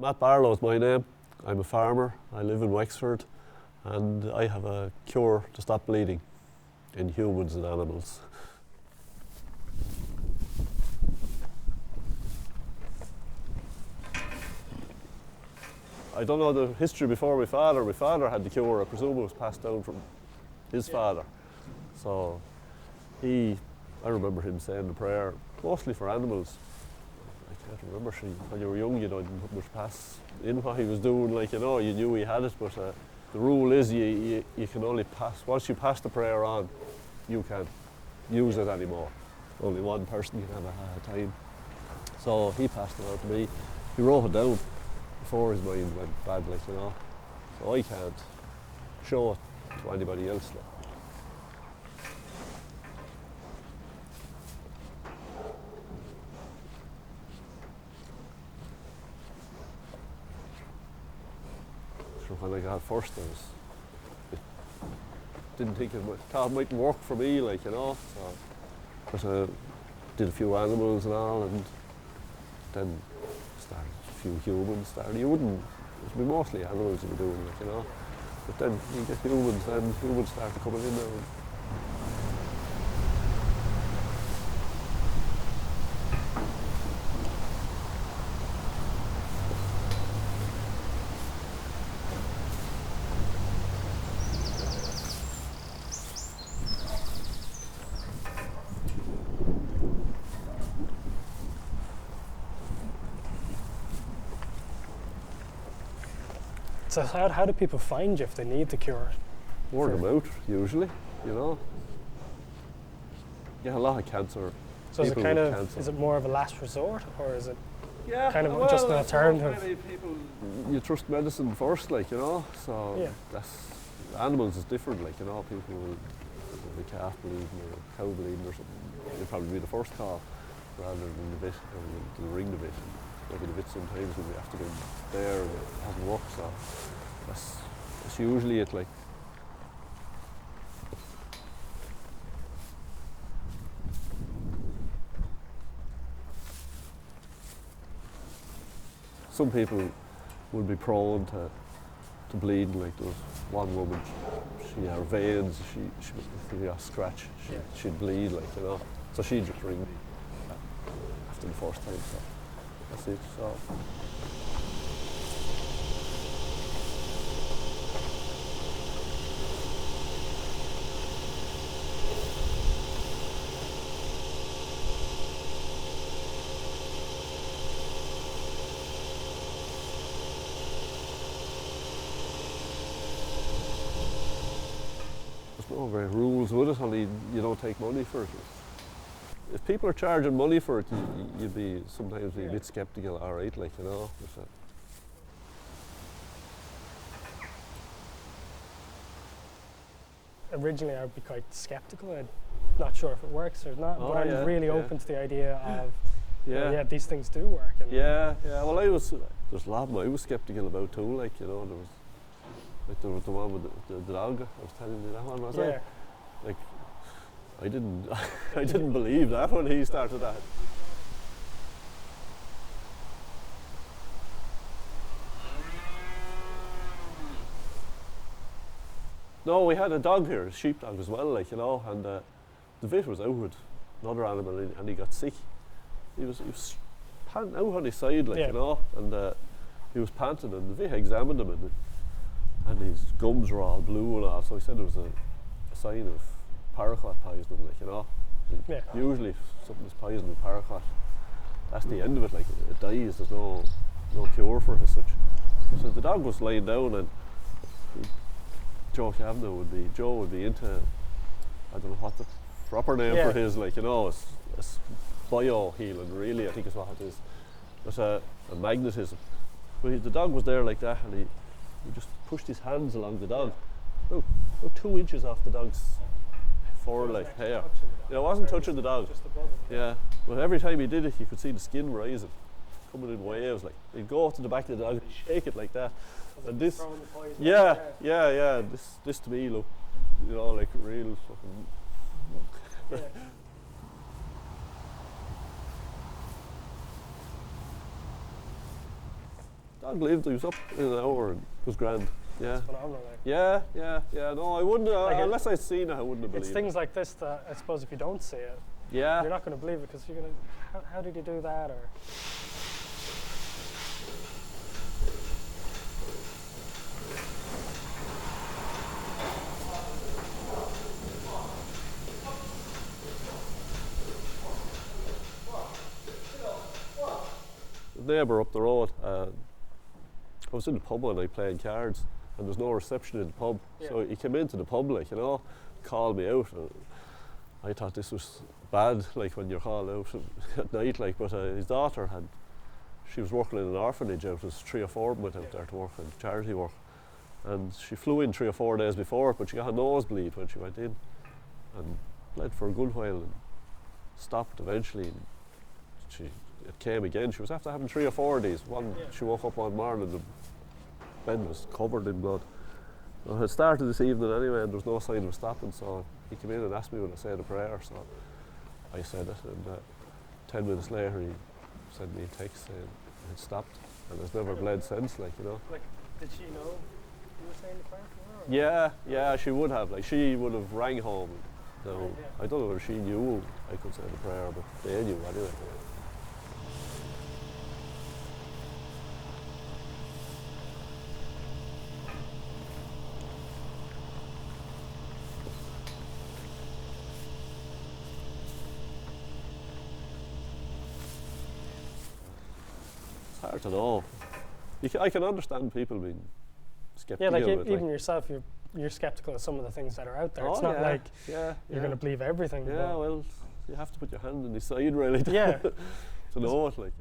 Matt Barlow is my name. I'm a farmer. I live in Wexford, and I have a cure to stop bleeding in humans and animals. I don't know the history before my father. My father had the cure. I presume it was passed down from his father. So I remember him saying the prayer, mostly for animals. I can't remember, when you were young, you didn't put much pass in what he was doing, you knew he had it, but the rule is you can only pass, once you pass the prayer on, you can't use it anymore. Only one person can have a time. So he passed it on to me. He wrote it down before his mind went bad, So I can't show it to anybody else. So when I got it first, didn't think thought it mightn't work for me, So, but I did a few animals and all, and then started a few humans. It would be mostly animals you were doing, But then you get humans, and humans started coming in now. So how do people find you if they need the cure? Word of mouth, usually, Yeah, a lot of cancer. So is it more of a last resort, or is it well, just an alternative? Many people, you trust medicine first, So that's, animals is different, People will, the calf bleeding or cow bleeding or something, you'll probably be the first call rather than the vet, or the ring the vet. Maybe the vet sometimes when we have to go there and it hasn't worked, so that's usually it, Some people will be prone to bleed, there was one woman, her veins, if you got a scratch, she'd bleed, So she'd just ring me after the first time, so that's it. So. There's no very rules with it, only you don't take money for it. If people are charging money for it, you'd be sometimes a bit sceptical, all right, But, originally I'd be quite sceptical. I'm not sure if it works or not, but I'm really open to the idea of these things do work. Well, there's a lot I was sceptical about too, there was the one with the dog. I was telling you that one, was I? I didn't believe that when he started that. No, we had a dog here, a sheepdog as well, and the vet was out with another animal and he got sick. He was panting out on his side, and he was panting, and the vet examined him and his gums were all blue and all, so he said there was a sign of paraquat poisoning, Usually if something's poisoned with paraquat, that's the end of it, it dies, there's no cure for it as such. So the dog was laying down, and Joe Kavanagh would be into, I don't know what the proper name for his, it's bio-healing, really, I think is what it is. But a magnetism. But the dog was there like that, and he just pushed his hands along the dog, about 2 inches off the dog's hair. It wasn't touching the dog. But every time he did it, you could see the skin rising, coming in waves. He'd go to the back of the dog and shake it like that. And this, this to me looked, like real fucking. dog lived. He was up in an hour and it was grand. Yeah. That's phenomenal. Like. Yeah. No, I wouldn't. Unless I'd seen it, I wouldn't have believed it. It's things like this that I suppose if you don't see it, you're not going to believe it because you're going to, how did he do that? Or the neighbour up the road, I was in the pub one night playing cards, and there's no reception in the pub. So he came into the pub, like, you know, called me out. I thought this was bad, like when you're called out at night, like. But his daughter she was working in an orphanage out. There's 3 or 4 of them went out there to work in charity work, and she flew in 3 or 4 days before, but she got a nosebleed when she went in, and bled for a good while, and stopped eventually. And it came again. She was after having 3 or 4 of these. She woke up one morning, the bed was covered in blood. Well, it started this evening anyway, and there was no sign of it stopping, so he came in and asked me when I said a prayer, so I said it, and 10 minutes later he sent me a text saying it stopped, and it's never bled since, like, you know. Like, did she know you were saying the prayer for her? Yeah, she would have. Like, she would have rang home. So I don't know whether she knew I could say the prayer, but they knew anyway. It's hard to know. I can understand people being skeptical. Yeah, like even yourself, you're skeptical of some of the things that are out there. It's not like you're going to believe everything. Yeah, well, you have to put your hand in the side really to know it. Like.